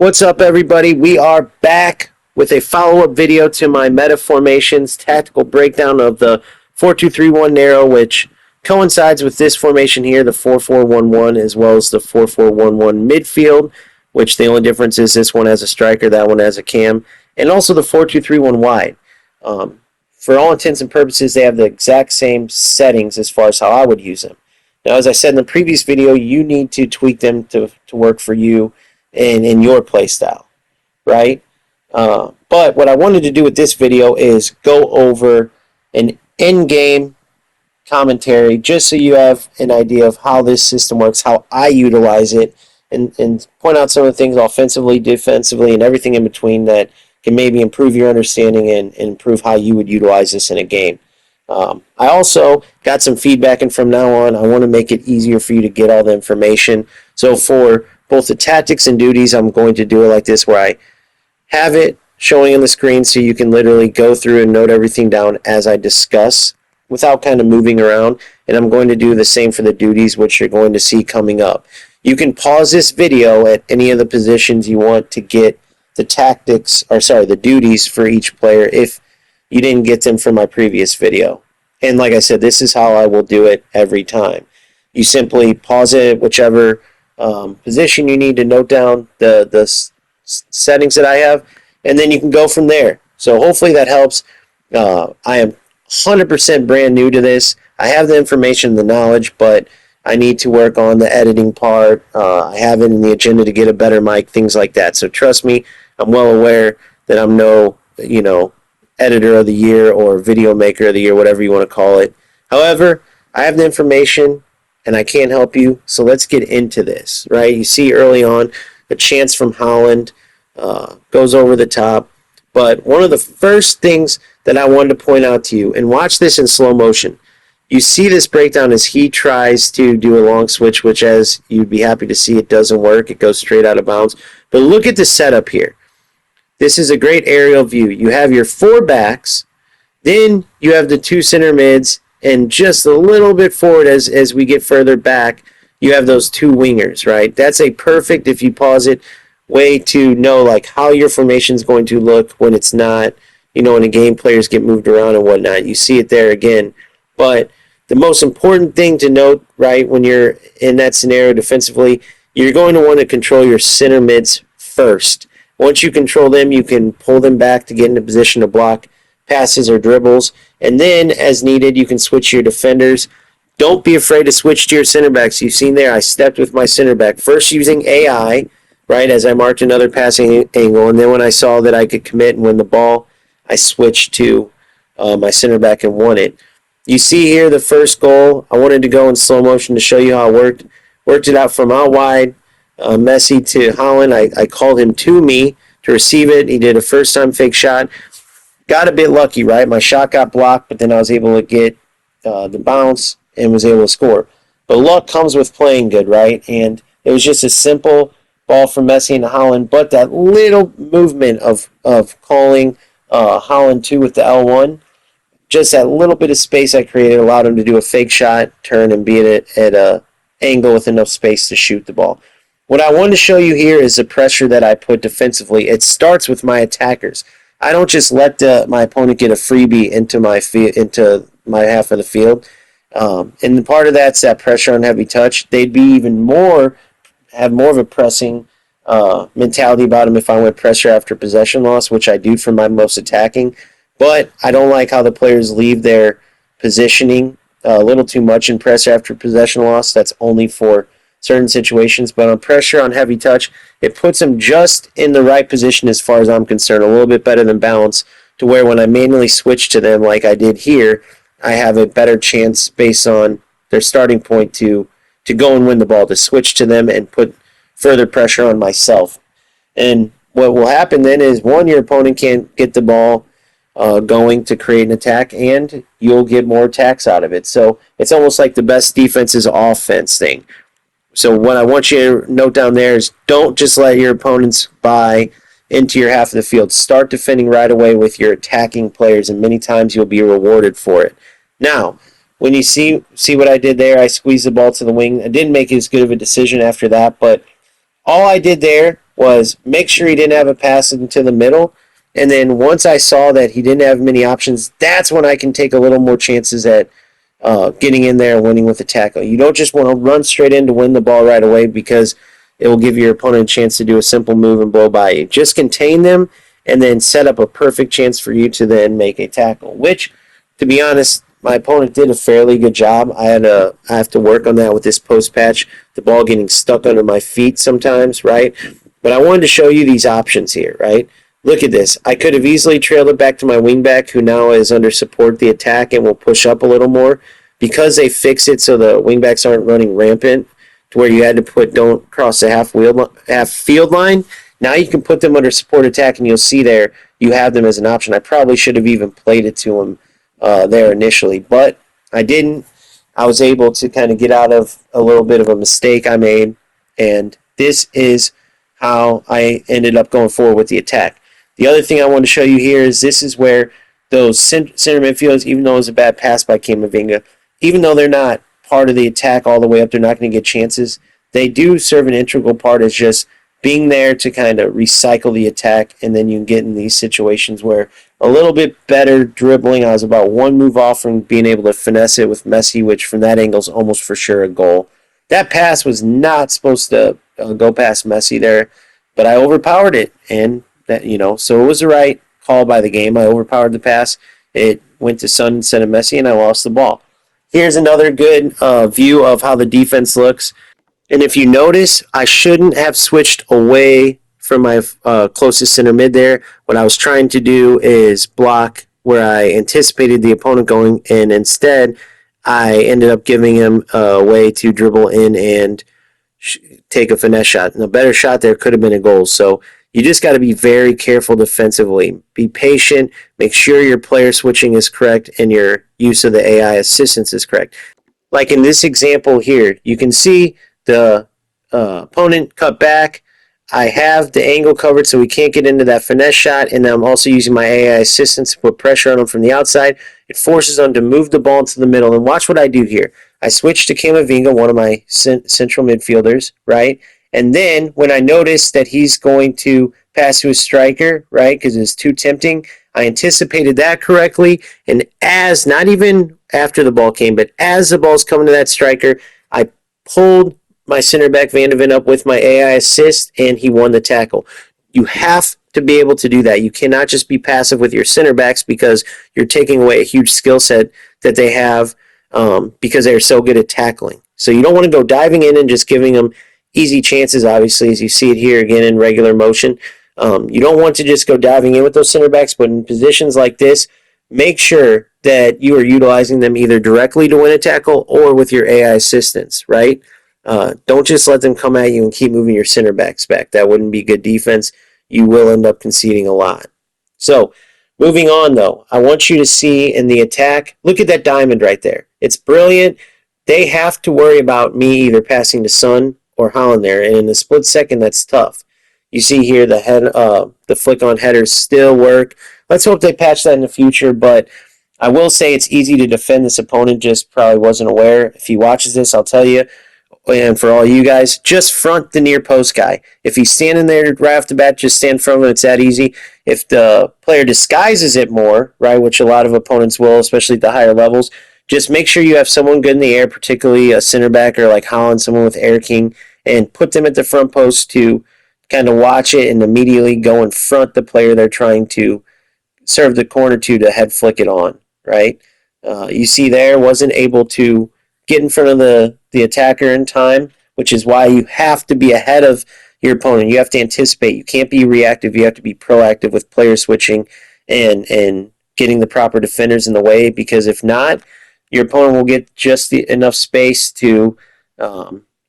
What's up, everybody? We are back with a follow-up video to my meta formations tactical breakdown of the 4-2-3-1 narrow, which coincides with this formation here, the 4-4-1-1, as well as the 4-4-1-1 midfield, which the only difference is this one has a striker, that one has a cam, and also the 4-2-3-1 wide. For all intents and purposes, they have the exact same settings as far as how I would use them. Now, as I said in the previous video, you need to tweak them to work for you and in your play style, right? But what I wanted to do with this video is go over an in-game commentary just so you have an idea of how this system works, how I utilize it, and point out some of the things offensively, defensively, and everything in between that can maybe improve your understanding and improve how you would utilize this in a game. I also got some feedback, and from now on, I want to make it easier for you to get all the information. So for both the tactics and duties, I'm going to do it like this, where I have it showing on the screen so you can literally go through and note everything down as I discuss without kind of moving around. And I'm going to do the same for the duties, which you're going to see coming up. You can pause this video at any of the positions you want to get the the duties for each player if you didn't get them from my previous video. And like I said, this is how I will do it every time. You simply pause it at whichever position you need to note down the settings that I have, and then you can go from there. So hopefully that helps. I am 100% brand new to this. I have the information, the knowledge, but I need to work on the editing part. I have it in the agenda to get a better mic, things like that. So trust me, I'm well aware that I'm no, editor of the year or video maker of the year, whatever you want to call it. However, I have the information and I can't help you, so let's get into this, right? You see early on a chance from Holland goes over the top, but one of the first things that I wanted to point out to you, and watch this in slow motion, you see this breakdown as he tries to do a long switch, which, as you'd be happy to see, it doesn't work. It goes straight out of bounds. But look at the setup here. This is a great aerial view. You have your four backs, then you have the two center mids, and just a little bit forward as we get further back, you have those two wingers, right? That's a perfect, if you pause it, way to know like how your formation is going to look when it's not, in a game, players get moved around and whatnot. You see it there again. But the most important thing to note, right, when you're in that scenario defensively, you're going to want to control your center mids first. Once you control them, you can pull them back to get into position to block passes or dribbles. And then, as needed, you can switch your defenders. Don't be afraid to switch to your center backs. You've seen there, I stepped with my center back. First using AI, right, as I marked another passing angle. And then when I saw that I could commit and win the ball, I switched to my center back and won it. You see here the first goal. I wanted to go in slow motion to show you how it worked. Worked it out from out wide. Messi to Holland. I called him to me to receive it. He did a first-time fake shot. Got a bit lucky, right? My shot got blocked, but then I was able to get the bounce and was able to score. But luck comes with playing good, right? And it was just a simple ball from Messi into Holland, but that little movement of calling Holland 2 with the L1, just that little bit of space I created allowed him to do a fake shot, turn, and be at an angle with enough space to shoot the ball. What I wanted to show you here is the pressure that I put defensively. It starts with my attackers. I don't just let my opponent get a freebie into my half of the field. And part of that's that pressure on heavy touch. They'd be have more of a pressing mentality about them if I went pressure after possession loss, which I do for my most attacking. But I don't like how the players leave their positioning a little too much in pressure after possession loss. That's only for certain situations. But on pressure on heavy touch, it puts them just in the right position as far as I'm concerned, a little bit better than balance, to where when I manually switch to them like I did here, I have a better chance based on their starting point to go and win the ball, to switch to them and put further pressure on myself. And what will happen then is, one, your opponent can't get the ball going to create an attack, and you'll get more attacks out of it. So it's almost like the best defense is offense thing. So what I want you to note down there is, don't just let your opponents buy into your half of the field. Start defending right away with your attacking players, and many times you'll be rewarded for it. Now, when you see what I did there, I squeezed the ball to the wing. I didn't make as good of a decision after that, but all I did there was make sure he didn't have a pass into the middle. And then once I saw that he didn't have many options, that's when I can take a little more chances at getting in there and winning with a tackle. You don't just want to run straight in to win the ball right away because it will give your opponent a chance to do a simple move and blow by you. Just contain them and then set up a perfect chance for you to then make a tackle, which, to be honest, my opponent did a fairly good job. I have to work on that with this post patch, the ball getting stuck under my feet sometimes, right? But I wanted to show you these options here, right? Look at this. I could have easily trailed it back to my wingback, who now is under support the attack and will push up a little more. Because they fix it so the wingbacks aren't running rampant to where you had to put don't cross the half field line. Now you can put them under support attack, and you'll see there you have them as an option. I probably should have even played it to them there initially, but I didn't. I was able to kind of get out of a little bit of a mistake I made, and this is how I ended up going forward with the attack. The other thing I want to show you here is this is where those center midfielders, even though it was a bad pass by Camavinga, even though they're not part of the attack all the way up, they're not going to get chances, they do serve an integral part as just being there to kind of recycle the attack, and then you can get in these situations where a little bit better dribbling. I was about one move off from being able to finesse it with Messi, which from that angle is almost for sure a goal. That pass was not supposed to go past Messi there, but I overpowered it, and that so it was the right call by the game. I overpowered the pass. It went to Son instead of Messi, and I lost the ball. Here's another good view of how the defense looks. And if you notice, I shouldn't have switched away from my closest center mid there. What I was trying to do is block where I anticipated the opponent going, and instead I ended up giving him a way to dribble in and take a finesse shot. And a better shot there could have been a goal. So you just got to be very careful defensively. Be patient. Make sure your player switching is correct and your use of the AI assistance is correct. Like in this example here, you can see the opponent cut back. I have the angle covered so we can't get into that finesse shot, and I'm also using my AI assistance to put pressure on him from the outside. It forces him to move the ball into the middle, and watch what I do here. I switch to Camavinga, one of my central midfielders, right? And then when I notice that he's going to pass to a striker, right, because it's too tempting, I anticipated that correctly, and as, not even after the ball came, but as the ball's coming to that striker, I pulled my center back Van de Ven up with my AI assist, and he won the tackle. You have to be able to do that. You cannot just be passive with your center backs because you're taking away a huge skill set that they have because they're so good at tackling. So you don't want to go diving in and just giving them easy chances, obviously, as you see it here again in regular motion. You don't want to just go diving in with those center backs, but in positions like this, make sure that you are utilizing them either directly to win a tackle or with your AI assistance, right? Don't just let them come at you and keep moving your center backs back. That wouldn't be good defense. You will end up conceding a lot. So, moving on though, I want you to see in the attack, look at that diamond right there. It's brilliant. They have to worry about me either passing to Son or Holland there, and in a split second, that's tough. You see here the flick on headers still work. Let's hope they patch that in the future, but I will say it's easy to defend this opponent, just probably wasn't aware. If he watches this, I'll tell you, and for all you guys, just front the near post guy. If he's standing there right off the bat, just stand in front of him. It's that easy. If the player disguises it more, right, which a lot of opponents will, especially at the higher levels, just make sure you have someone good in the air, particularly a center back or like Holland, someone with Air King, and put them at the front post to kind of watch it and immediately go and front the player they're trying to serve the corner to head flick it on, right? You see there, wasn't able to get in front of the attacker in time, which is why you have to be ahead of your opponent. You have to anticipate. You can't be reactive. You have to be proactive with player switching and getting the proper defenders in the way, because if not, your opponent will get just enough space to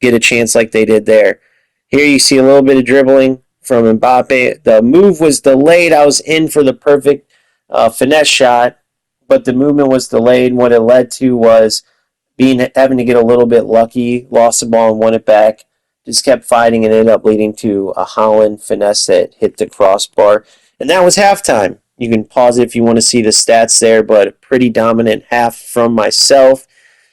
get a chance like they did there. Here you see a little bit of dribbling from Mbappe. The move was delayed. I was in for the perfect finesse shot, but the movement was delayed. What it led to was having to get a little bit lucky, lost the ball and won it back. Just kept fighting and ended up leading to a Holland finesse that hit the crossbar. And that was halftime. You can pause it if you want to see the stats there, but a pretty dominant half from myself.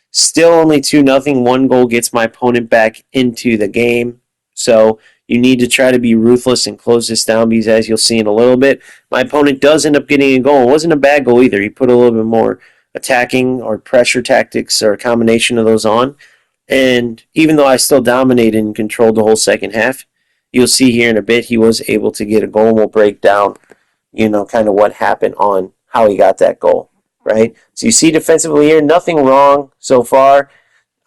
Still only 2-0. One goal gets my opponent back into the game. So You need to try to be ruthless and close this down because, as you'll see in a little bit, my opponent does end up getting a goal. It wasn't a bad goal either. He put a little bit more attacking or pressure tactics or a combination of those on. And even though I still dominated and controlled the whole second half, you'll see here in a bit he was able to get a goal, and we'll break down, kind of what happened on how he got that goal, right? So you see defensively here, nothing wrong so far.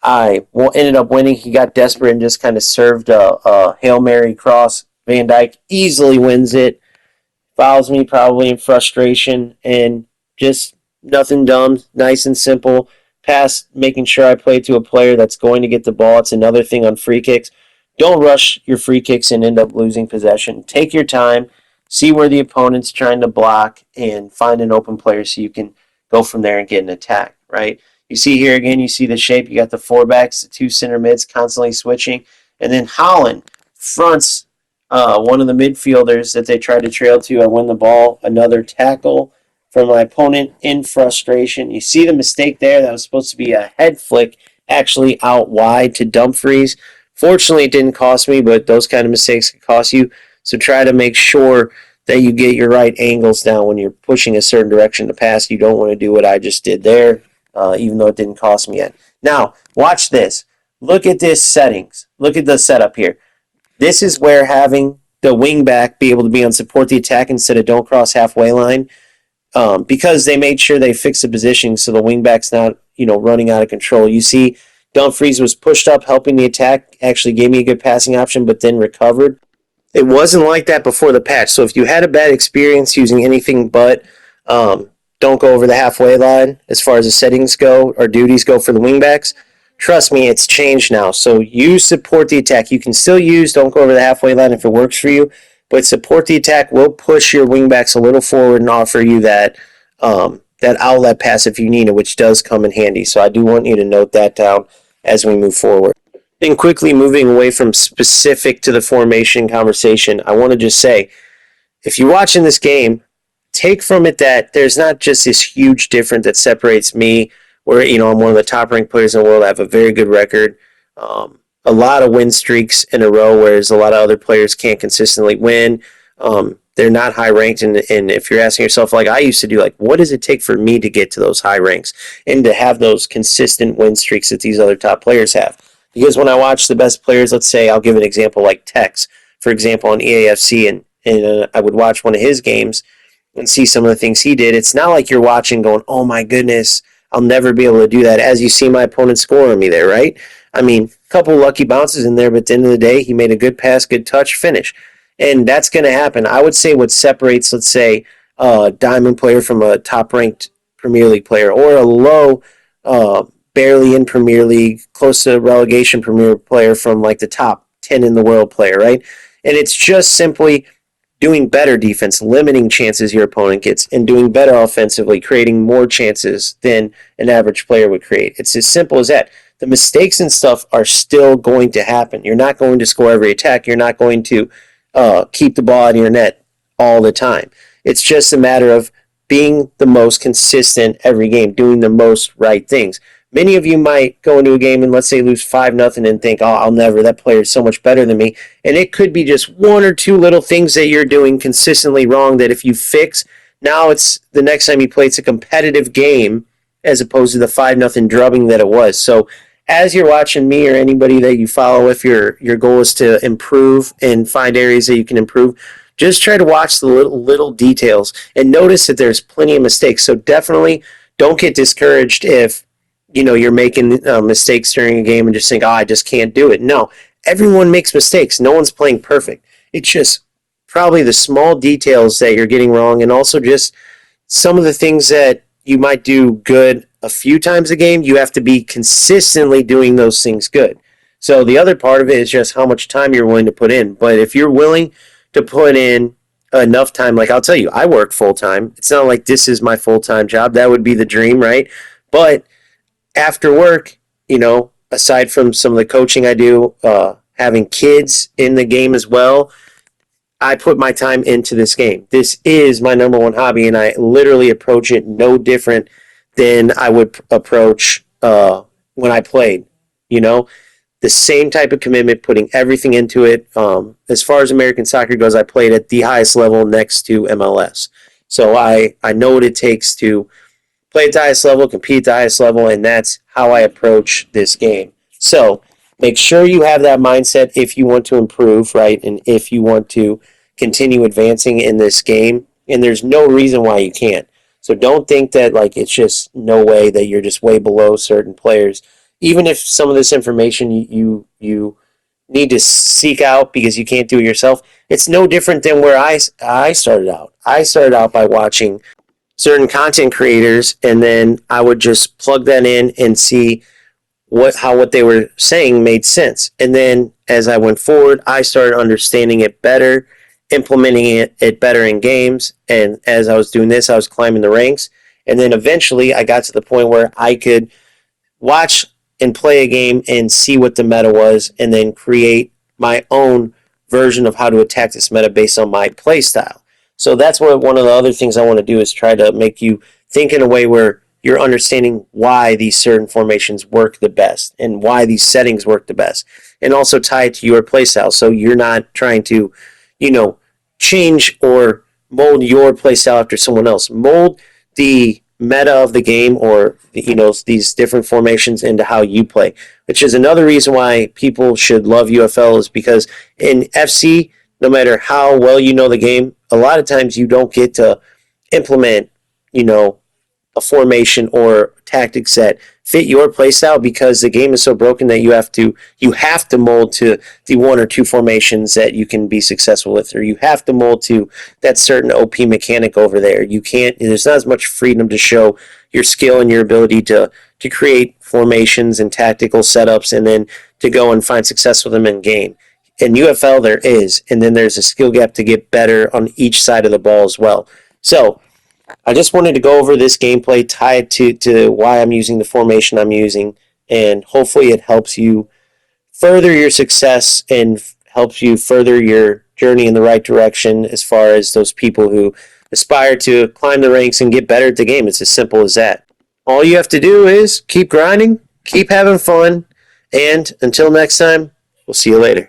I ended up winning. He got desperate and just kind of served a Hail Mary cross. Van Dijk easily wins it, fouls me probably in frustration, and just nothing dumb, nice and simple. Pass, making sure I play to a player that's going to get the ball. It's another thing on free kicks. Don't rush your free kicks and end up losing possession. Take your time, see where the opponent's trying to block, and find an open player so you can go from there and get an attack, right? You see here again, you see the shape. You got the four backs, the two center mids constantly switching. And then Holland fronts one of the midfielders that they tried to trail to. I win the ball. Another tackle from my opponent in frustration. You see the mistake there. That was supposed to be a head flick, actually out wide to Dumfries. Fortunately, it didn't cost me, but those kind of mistakes can cost you. So try to make sure that you get your right angles down when you're pushing a certain direction to pass. You don't want to do what I just did there, even though it didn't cost me yet. Now, watch this. Look at this settings. Look at the setup here. This is where having the wing back be able to be on support the attack instead of don't cross halfway line, because they made sure they fixed the positioning so the wing back's not running out of control. You see Dumfries was pushed up helping the attack, actually gave me a good passing option, but then recovered. It wasn't like that before the patch. So if you had a bad experience using anything but don't go over the halfway line as far as the settings go or duties go for the wingbacks, trust me, it's changed now. So use support the attack. You can still use don't go over the halfway line if it works for you, but support the attack will push your wingbacks a little forward and offer you that outlet pass if you need it, which does come in handy. So I do want you to note that down as we move forward. And quickly moving away from specific to the formation conversation, I want to just say, if you're watching this game, take from it that there's not just this huge difference that separates me, where I'm one of the top ranked players in the world. I have a very good record, a lot of win streaks in a row, whereas a lot of other players can't consistently win. They're not high ranked, and if you're asking yourself, like I used to do, like what does it take for me to get to those high ranks and to have those consistent win streaks that these other top players have? Because when I watch the best players, let's say I'll give an example like Tex, for example, on EAFC, and I would watch one of his games and see some of the things he did. It's not like you're watching going, oh my goodness, I'll never be able to do that, as you see my opponent scoring me there, right? I mean, a couple lucky bounces in there, but at the end of the day, he made a good pass, good touch, finish. And that's going to happen. I would say what separates, let's say, a diamond player from a top-ranked Premier League player or a low, barely in Premier League, close to relegation Premier player from like the top 10 in the world player, right? And it's just simply doing better defense, limiting chances your opponent gets, and doing better offensively, creating more chances than an average player would create. It's as simple as that. The mistakes and stuff are still going to happen. You're not going to score every attack. You're not going to keep the ball in your net all the time. It's just a matter of being the most consistent every game, doing the most right things. Many of you might go into a game and let's say lose 5-0 and think, oh, I'll never, that player is so much better than me. And it could be just one or two little things that you're doing consistently wrong that if you fix, now it's the next time you play, it's a competitive game as opposed to the 5-0 drubbing that it was. So as you're watching me or anybody that you follow, if your goal is to improve and find areas that you can improve, just try to watch the little details and notice that there's plenty of mistakes. So definitely don't get discouraged if you're making mistakes during a game and just think, oh, I just can't do it. No, everyone makes mistakes. No one's playing perfect. It's just probably the small details that you're getting wrong, and also just some of the things that you might do good a few times a game. You have to be consistently doing those things good. So the other part of it is just how much time you're willing to put in. But if you're willing to put in enough time, like I'll tell you, I work full time. It's not like this is my full-time job. That would be the dream, right? But after work, aside from some of the coaching I do, having kids in the game as well, I put my time into this game. This is my number one hobby, and I literally approach it no different than I would approach when I played. the same type of commitment, putting everything into it. As far as American soccer goes, I played at the highest level next to MLS. So I know what it takes to play at the highest level, compete at the highest level, and that's how I approach this game. So make sure you have that mindset if you want to improve, right? And if you want to continue advancing in this game. And there's no reason why you can't. So don't think that like it's just no way that you're just way below certain players. Even if some of this information you need to seek out because you can't do it yourself, it's no different than where I started out. I started out by watching certain content creators, and then I would just plug that in and see what they were saying made sense. And then as I went forward, I started understanding it better, implementing it better in games. And as I was doing this, I was climbing the ranks. And then eventually I got to the point where I could watch and play a game and see what the meta was, and then create my own version of how to attack this meta based on my play style. So that's what one of the other things I want to do is try to make you think in a way where you're understanding why these certain formations work the best and why these settings work the best, and also tie it to your play style. So you're not trying to, change or mold your play style after someone else. Mold the meta of the game, or these different formations into how you play, which is another reason why people should love UFL, is because in FC, no matter how well you know the game, a lot of times you don't get to implement a formation or tactics that fit your playstyle, because the game is so broken that you have to mold to the one or two formations that you can be successful with, or you have to mold to that certain OP mechanic over there. You can't. There's not as much freedom to show your skill and your ability to create formations and tactical setups, and then to go and find success with them in game. In UFL, there is, and then there's a skill gap to get better on each side of the ball as well. So I just wanted to go over this gameplay, tie it to why I'm using the formation I'm using, and hopefully it helps you further your success and helps you further your journey in the right direction as far as those people who aspire to climb the ranks and get better at the game. It's as simple as that. All you have to do is keep grinding, keep having fun, and until next time, we'll see you later.